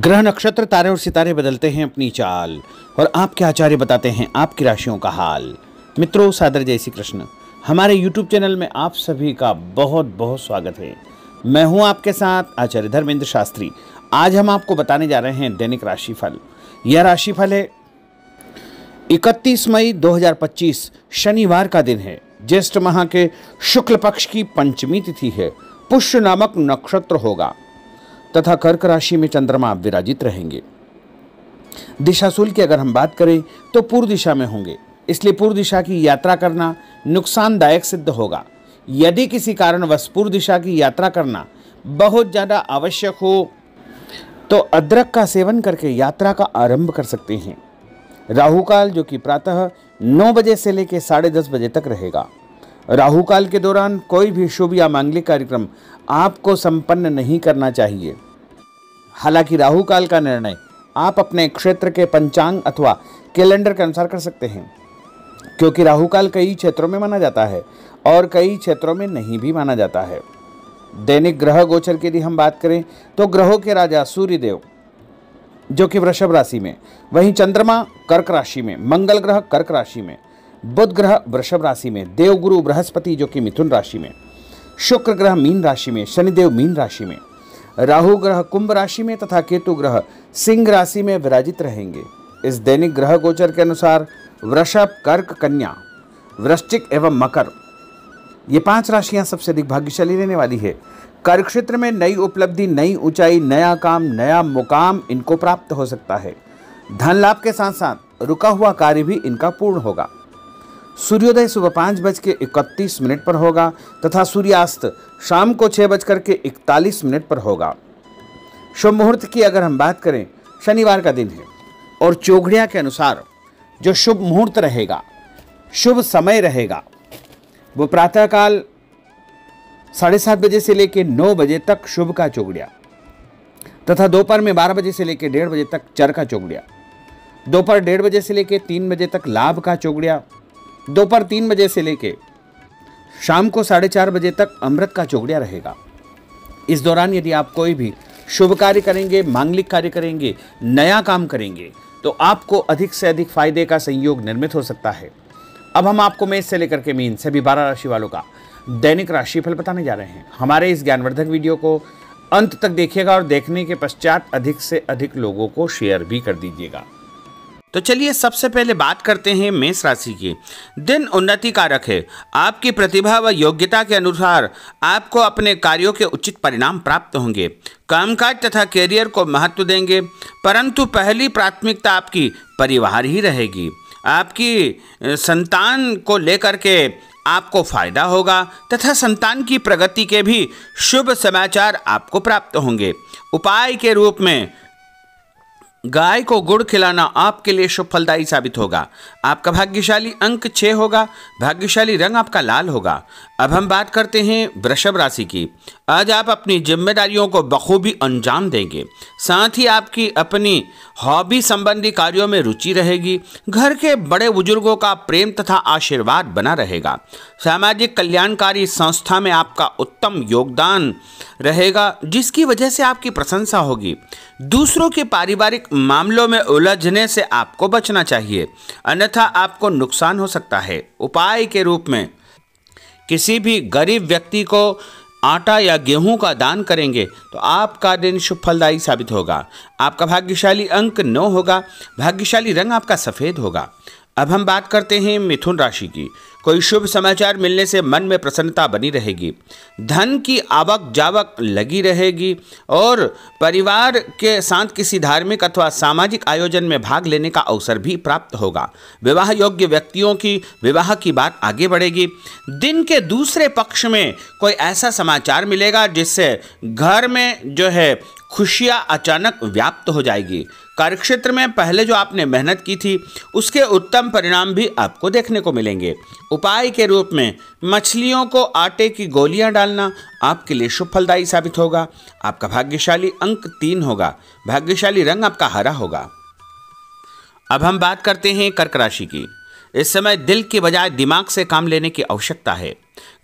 ग्रह नक्षत्र तारे और सितारे बदलते हैं अपनी चाल और आपके आचार्य बताते हैं आपकी राशियों का हाल। मित्रों, सादर जय श्री कृष्ण। हमारे YouTube चैनल में आप सभी का बहुत बहुत स्वागत है। मैं हूं आपके साथ आचार्य धर्मेंद्र शास्त्री। आज हम आपको बताने जा रहे हैं दैनिक राशिफल। यह राशिफल है 31 मई 2025 शनिवार का दिन है। ज्येष्ठ माह के शुक्ल पक्ष की पंचमी तिथि है। पुष्य नामक नक्षत्र होगा तथा कर्क राशि में चंद्रमा विराजित रहेंगे। दिशाशूल की अगर हम बात करें तो पूर्व दिशा में होंगे, इसलिए पूर्व दिशा की यात्रा करना नुकसानदायक सिद्ध होगा। यदि किसी कारणवश पूर्व दिशा की यात्रा करना बहुत ज़्यादा आवश्यक हो तो अदरक का सेवन करके यात्रा का आरंभ कर सकते हैं। राहु काल जो कि प्रातः 9 बजे से लेकर 10:30 बजे तक रहेगा। राहु काल के दौरान कोई भी शुभ या मांगलिक कार्यक्रम आपको संपन्न नहीं करना चाहिए। हालांकि राहु काल का निर्णय आप अपने क्षेत्र के पंचांग अथवा कैलेंडर के अनुसार कर सकते हैं, क्योंकि राहु काल कई क्षेत्रों में माना जाता है और कई क्षेत्रों में नहीं भी माना जाता है। दैनिक ग्रह गोचर की यदि हम बात करें तो ग्रहों के राजा सूर्यदेव जो कि वृषभ राशि में, वहीं चंद्रमा कर्क राशि में, मंगल ग्रह कर्क राशि में, बुध ग्रह वृषभ राशि में, देवगुरु बृहस्पति जो कि मिथुन राशि में, शुक्र ग्रह मीन राशि में, शनिदेव मीन राशि में, राहु ग्रह कुंभ राशि में तथा केतु ग्रह सिंह राशि में विराजित रहेंगे। इस दैनिक ग्रह गोचर के अनुसार वृषभ, कर्क, कन्या, वृश्चिक एवं मकर ये 5 राशियां सबसे अधिक भाग्यशाली रहने वाली है। कार्य क्षेत्र में नई उपलब्धि, नई ऊंचाई, नया काम, नया मुकाम इनको प्राप्त हो सकता है। धन लाभ के साथ साथ रुका हुआ कार्य भी इनका पूर्ण होगा। सूर्योदय सुबह 5:31 पर होगा तथा सूर्यास्त शाम को 6:41 पर होगा। शुभ मुहूर्त की अगर हम बात करें, शनिवार का दिन है और चौघड़िया के अनुसार जो शुभ मुहूर्त रहेगा, शुभ समय रहेगा, वो प्रातःकाल 7:30 बजे से लेकर 9 बजे तक शुभ का चौघड़िया तथा दोपहर में 12 बजे से लेकर 1:30 बजे तक चर का चौघड़िया, दोपहर 1:30 बजे से लेकर 3 बजे तक लाभ का चौघड़िया, दोपहर 3 बजे से लेकर शाम को 4:30 बजे तक अमृत का चौघड़िया रहेगा। इस दौरान यदि आप कोई भी शुभ कार्य करेंगे, मांगलिक कार्य करेंगे, नया काम करेंगे तो आपको अधिक से अधिक फायदे का संयोग निर्मित हो सकता है। अब हम आपको मेष से लेकर के मीन सभी 12 राशि वालों का दैनिक राशिफल बताने जा रहे हैं। हमारे इस ज्ञानवर्धक वीडियो को अंत तक देखिएगा और देखने के पश्चात अधिक से अधिक लोगों को शेयर भी कर दीजिएगा। तो चलिए सबसे पहले बात करते हैं मेष राशि की। दिन उन्नति कारक है। आपकी प्रतिभा व योग्यता के अनुसार आपको अपने कार्यों के उचित परिणाम प्राप्त होंगे। कामकाज तथा कैरियर को महत्व देंगे, परंतु पहली प्राथमिकता आपकी परिवार ही रहेगी। आपकी संतान को लेकर के आपको फायदा होगा तथा संतान की प्रगति के भी शुभ समाचार आपको प्राप्त होंगे। उपाय के रूप में गाय को गुड़ खिलाना आपके लिए शुभ फलदायी साबित होगा। आपका भाग्यशाली अंक 6 होगा। भाग्यशाली रंग आपका लाल होगा। अब हम बात करते हैं वृषभ राशि की। आज आप अपनी जिम्मेदारियों को बखूबी अंजाम देंगे। साथ ही आपकी अपनी हॉबी संबंधी कार्यों में रुचि रहेगी। घर के बड़े बुजुर्गों का प्रेम तथा आशीर्वाद बना रहेगा। सामाजिक कल्याणकारी संस्था में आपका उत्तम योगदान रहेगा, जिसकी वजह से आपकी प्रशंसा होगी। दूसरों के पारिवारिक मामलों में उलझने से आपको बचना चाहिए, अन्यथा आपको नुकसान हो सकता है। उपाय के रूप में किसी भी गरीब व्यक्ति को आटा या गेहूं का दान करेंगे तो आपका दिन शुभ फलदायी साबित होगा। आपका भाग्यशाली अंक 9 होगा। भाग्यशाली रंग आपका सफ़ेद होगा। अब हम बात करते हैं मिथुन राशि की। कोई शुभ समाचार मिलने से मन में प्रसन्नता बनी रहेगी। धन की आवक जावक लगी रहेगी और परिवार के साथ किसी धार्मिक अथवा सामाजिक आयोजन में भाग लेने का अवसर भी प्राप्त होगा। विवाह योग्य व्यक्तियों की विवाह की बात आगे बढ़ेगी। दिन के दूसरे पक्ष में कोई ऐसा समाचार मिलेगा जिससे घर में जो है खुशियां अचानक व्याप्त हो जाएगी। कार्यक्षेत्र में पहले जो आपने मेहनत की थी उसके उत्तम परिणाम भी आपको देखने को मिलेंगे। उपाय के रूप में मछलियों को आटे की गोलियां डालना आपके लिए शुभ फलदायी साबित होगा। आपका भाग्यशाली अंक 3 होगा। भाग्यशाली रंग आपका हरा होगा। अब हम बात करते हैं कर्क राशि की। इस समय दिल के बजाय दिमाग से काम लेने की आवश्यकता है।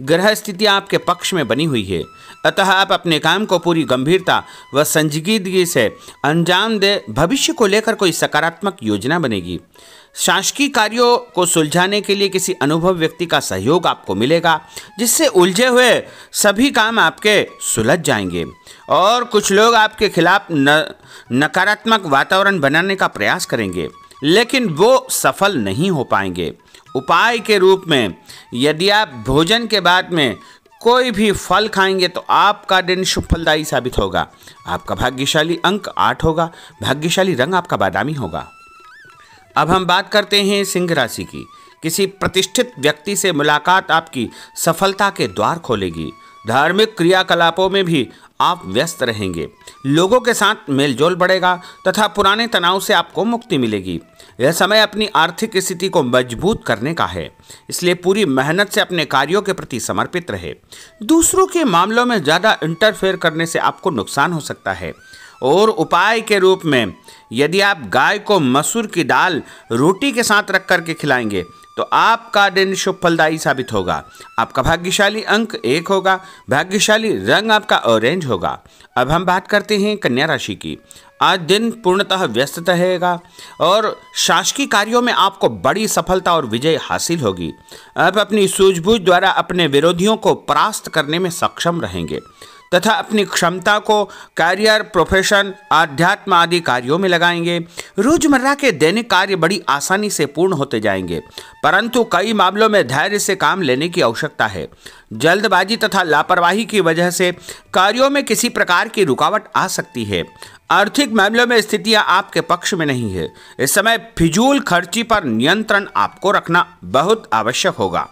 ग्रह स्थितियां आपके पक्ष में बनी हुई है, अतः आप अपने काम को पूरी गंभीरता व संजीदगी से अंजाम दे। भविष्य को लेकर कोई सकारात्मक योजना बनेगी। शासकीय कार्यों को सुलझाने के लिए किसी अनुभव व्यक्ति का सहयोग आपको मिलेगा, जिससे उलझे हुए सभी काम आपके सुलझ जाएंगे। और कुछ लोग आपके खिलाफ नकारात्मक वातावरण बनाने का प्रयास करेंगे, लेकिन वो सफल नहीं हो पाएंगे। उपाय के रूप में यदि आप भोजन के बाद में कोई भी फल खाएंगे तो आपका दिन शुभ फलदायी साबित होगा। आपका भाग्यशाली अंक 8 होगा। भाग्यशाली रंग आपका बादामी होगा। अब हम बात करते हैं सिंह राशि की। किसी प्रतिष्ठित व्यक्ति से मुलाकात आपकी सफलता के द्वार खोलेगी। धार्मिक क्रियाकलापों में भी आप व्यस्त रहेंगे। लोगों के साथ मेलजोल बढ़ेगा तथा पुराने तनाव से आपको मुक्ति मिलेगी। यह समय अपनी आर्थिक स्थिति को मजबूत करने का है, इसलिए पूरी मेहनत से अपने कार्यों के प्रति समर्पित रहे। दूसरों के मामलों में ज़्यादा इंटरफेयर करने से आपको नुकसान हो सकता है। और उपाय के रूप में यदि आप गाय को मसूर की दाल रोटी के साथ रख करके खिलाएंगे तो आपका दिन शुभ फलदायी साबित होगा। आपका भाग्यशाली अंक 1 होगा। भाग्यशाली रंग आपका ऑरेंज होगा। अब हम बात करते हैं कन्या राशि की। आज दिन पूर्णतः व्यस्त रहेगा और शासकीय कार्यों में आपको बड़ी सफलता और विजय हासिल होगी। आप अपनी सूझबूझ द्वारा अपने विरोधियों को परास्त करने में सक्षम रहेंगे तथा अपनी क्षमता को करियर, प्रोफेशन, आध्यात्म आदि कार्यों में लगाएंगे। रोजमर्रा के दैनिक कार्य बड़ी आसानी से पूर्ण होते जाएंगे, परंतु कई मामलों में धैर्य से काम लेने की आवश्यकता है। जल्दबाजी तथा लापरवाही की वजह से कार्यों में किसी प्रकार की रुकावट आ सकती है। आर्थिक मामलों में स्थितियां आपके पक्ष में नहीं है। इस समय फिजूल खर्ची पर नियंत्रण आपको रखना बहुत आवश्यक होगा।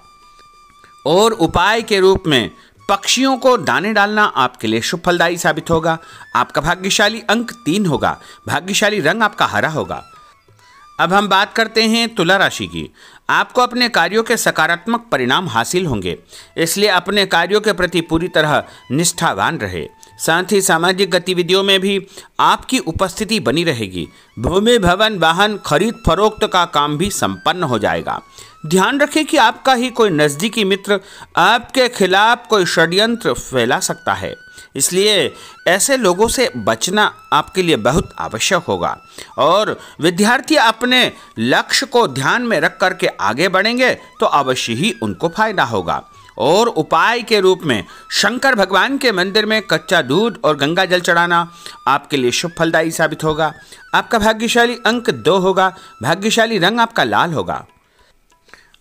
और उपाय के रूप में पक्षियों को दाने डालना आपके लिए शुभ फलदायी साबित होगा। आपका भाग्यशाली अंक 3 होगा। भाग्यशाली रंग आपका हरा होगा। अब हम बात करते हैं तुला राशि की। आपको अपने कार्यों के सकारात्मक परिणाम हासिल होंगे, इसलिए अपने कार्यों के प्रति पूरी तरह निष्ठावान रहे। साथ ही सामाजिक गतिविधियों में भी आपकी उपस्थिति बनी रहेगी। भूमि, भवन, वाहन खरीद फरोख्त का काम भी संपन्न हो जाएगा। ध्यान रखें कि आपका ही कोई नज़दीकी मित्र आपके खिलाफ कोई षड्यंत्र फैला सकता है, इसलिए ऐसे लोगों से बचना आपके लिए बहुत आवश्यक होगा। और विद्यार्थी अपने लक्ष्य को ध्यान में रख करके आगे बढ़ेंगे तो अवश्य ही उनको फायदा होगा। और उपाय के रूप में शंकर भगवान के मंदिर में कच्चा दूध और गंगा जल चढ़ाना आपके लिए शुभ फलदायी साबित होगा। आपका भाग्यशाली अंक 2 होगा। भाग्यशाली रंग आपका लाल होगा।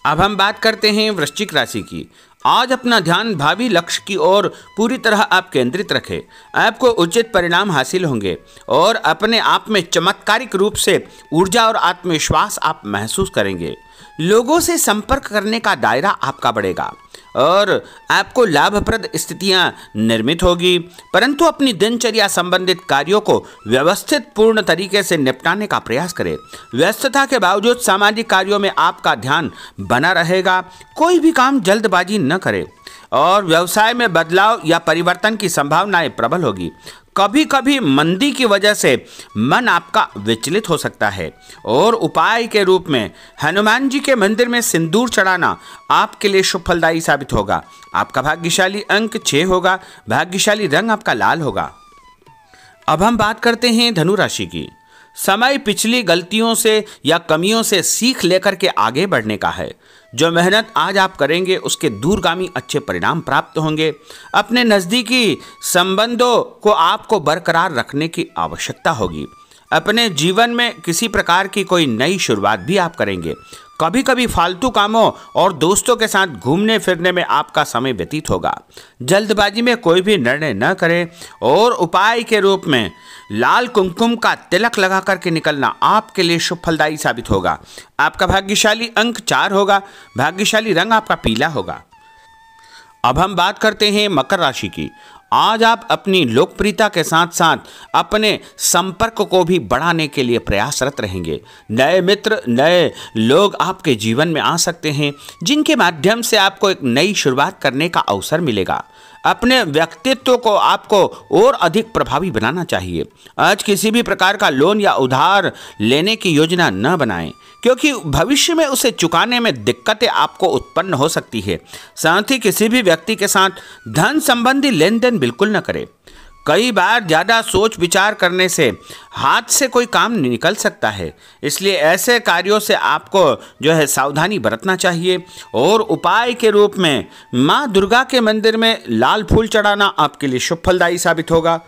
अब हम बात करते हैं वृश्चिक राशि की। आज अपना ध्यान भावी लक्ष्य की ओर पूरी तरह आप केंद्रित रखें। आपको उचित परिणाम हासिल होंगे और अपने आप में चमत्कारिक रूप से ऊर्जा और आत्मविश्वास आप महसूस करेंगे। लोगों से संपर्क करने का दायरा आपका बढ़ेगा और आपको लाभप्रद स्थितियां निर्मित होगी, परंतु अपनी दिनचर्या संबंधित कार्यों को व्यवस्थित पूर्ण तरीके से निपटाने का प्रयास करें। व्यस्तता के बावजूद सामाजिक कार्यों में आपका ध्यान बना रहेगा। कोई भी काम जल्दबाजी न करें और व्यवसाय में बदलाव या परिवर्तन की संभावनाएं प्रबल होगी। कभी कभी मंदी की वजह से मन आपका विचलित हो सकता है। और उपाय के रूप में हनुमान जी के मंदिर में सिंदूर चढ़ाना आपके लिए शुभ फलदायी साबित होगा। आपका भाग्यशाली अंक 6 होगा। भाग्यशाली रंग आपका लाल होगा। अब हम बात करते हैं धनु राशि की। समय पिछली गलतियों से या कमियों से सीख लेकर के आगे बढ़ने का है। जो मेहनत आज आप करेंगे उसके दूरगामी अच्छे परिणाम प्राप्त होंगे। अपने नज़दीकी संबंधों को आपको बरकरार रखने की आवश्यकता होगी। अपने जीवन में किसी प्रकार की कोई नई शुरुआत भी आप करेंगे। कभी कभी फालतू कामों और दोस्तों के साथ घूमने फिरने में आपका समय व्यतीत होगा। जल्दबाजी में कोई भी निर्णय न करें। और उपाय के रूप में लाल कुमकुम का तिलक लगा करके निकलना आपके लिए शुभ फलदायी साबित होगा। आपका भाग्यशाली अंक 4 होगा। भाग्यशाली रंग आपका पीला होगा। अब हम बात करते हैं मकर राशि की। आज आप अपनी लोकप्रियता के साथ साथ अपने संपर्क को भी बढ़ाने के लिए प्रयासरत रहेंगे। नए मित्र, नए लोग आपके जीवन में आ सकते हैं, जिनके माध्यम से आपको एक नई शुरुआत करने का अवसर मिलेगा। अपने व्यक्तित्व को आपको और अधिक प्रभावी बनाना चाहिए। आज किसी भी प्रकार का लोन या उधार लेने की योजना न बनाएं, क्योंकि भविष्य में उसे चुकाने में दिक्कतें आपको उत्पन्न हो सकती है। साथ ही किसी भी व्यक्ति के साथ धन संबंधी लेन देन बिल्कुल न करें। कई बार ज़्यादा सोच विचार करने से हाथ से कोई काम निकल सकता है, इसलिए ऐसे कार्यों से आपको सावधानी बरतना चाहिए। और उपाय के रूप में माँ दुर्गा के मंदिर में लाल फूल चढ़ाना आपके लिए शुभ फलदायी साबित होगा।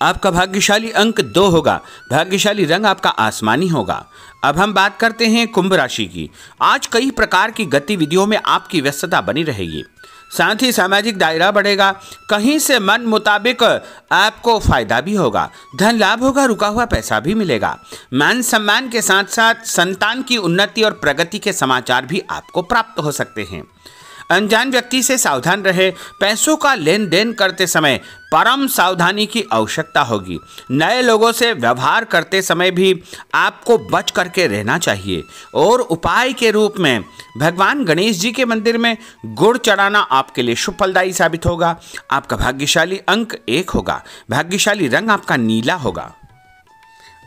आपका भाग्यशाली अंक 2 होगा। भाग्यशाली रंग आपका आसमानी होगा। अब हम बात करते हैं कुंभ राशि की। आज कई प्रकार की गतिविधियों में आपकी व्यस्तता बनी रहेगी, साथ ही सामाजिक दायरा बढ़ेगा। कहीं से मन मुताबिक आपको फायदा भी होगा, धन लाभ होगा, रुका हुआ पैसा भी मिलेगा। मान सम्मान के साथ साथ संतान की उन्नति और प्रगति के समाचार भी आपको प्राप्त हो सकते हैं। अनजान व्यक्ति से सावधान रहे। पैसों का लेन देन करते समय परम सावधानी की आवश्यकता होगी। नए लोगों से व्यवहार करते समय भी आपको बच करके रहना चाहिए। और उपाय के रूप में भगवान गणेश जी के मंदिर में गुड़ चढ़ाना आपके लिए शुभ फलदायी साबित होगा। आपका भाग्यशाली अंक 1 होगा। भाग्यशाली रंग आपका नीला होगा।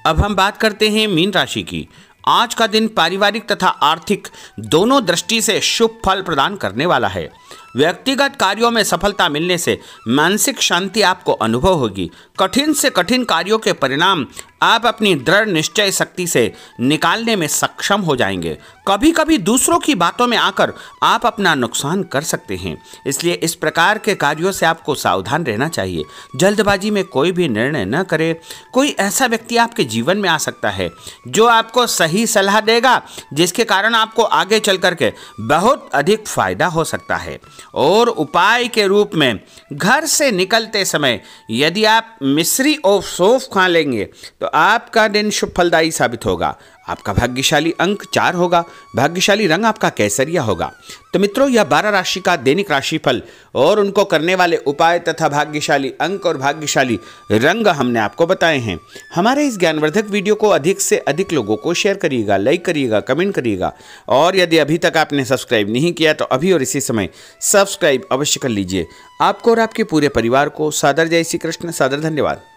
अब हम बात करते हैं मीन राशि की। आज का दिन पारिवारिक तथा आर्थिक दोनों दृष्टि से शुभ फल प्रदान करने वाला है। व्यक्तिगत कार्यों में सफलता मिलने से मानसिक शांति आपको अनुभव होगी। कठिन से कठिन कार्यों के परिणाम आप अपनी दृढ़ निश्चय शक्ति से निकालने में सक्षम हो जाएंगे। कभी कभी दूसरों की बातों में आकर आप अपना नुकसान कर सकते हैं, इसलिए इस प्रकार के कार्यों से आपको सावधान रहना चाहिए। जल्दबाजी में कोई भी निर्णय न करें। कोई ऐसा व्यक्ति आपके जीवन में आ सकता है जो आपको सही सलाह देगा, जिसके कारण आपको आगे चल करके बहुत अधिक फायदा हो सकता है। और उपाय के रूप में घर से निकलते समय यदि आप मिश्री और सौंफ खा लेंगे तो आपका दिन शुभ फलदायी साबित होगा। आपका भाग्यशाली अंक 4 होगा। भाग्यशाली रंग आपका केसरिया होगा। तो मित्रों, यह 12 राशि का दैनिक राशिफल और उनको करने वाले उपाय तथा भाग्यशाली अंक और भाग्यशाली रंग हमने आपको बताए हैं। हमारे इस ज्ञानवर्धक वीडियो को अधिक से अधिक लोगों को शेयर करिएगा, लाइक करिएगा, कमेंट करिएगा। और यदि अभी तक आपने सब्सक्राइब नहीं किया तो अभी और इसी समय सब्सक्राइब अवश्य कर लीजिए। आपको और आपके पूरे परिवार को सादर जय श्री कृष्ण, सादर धन्यवाद।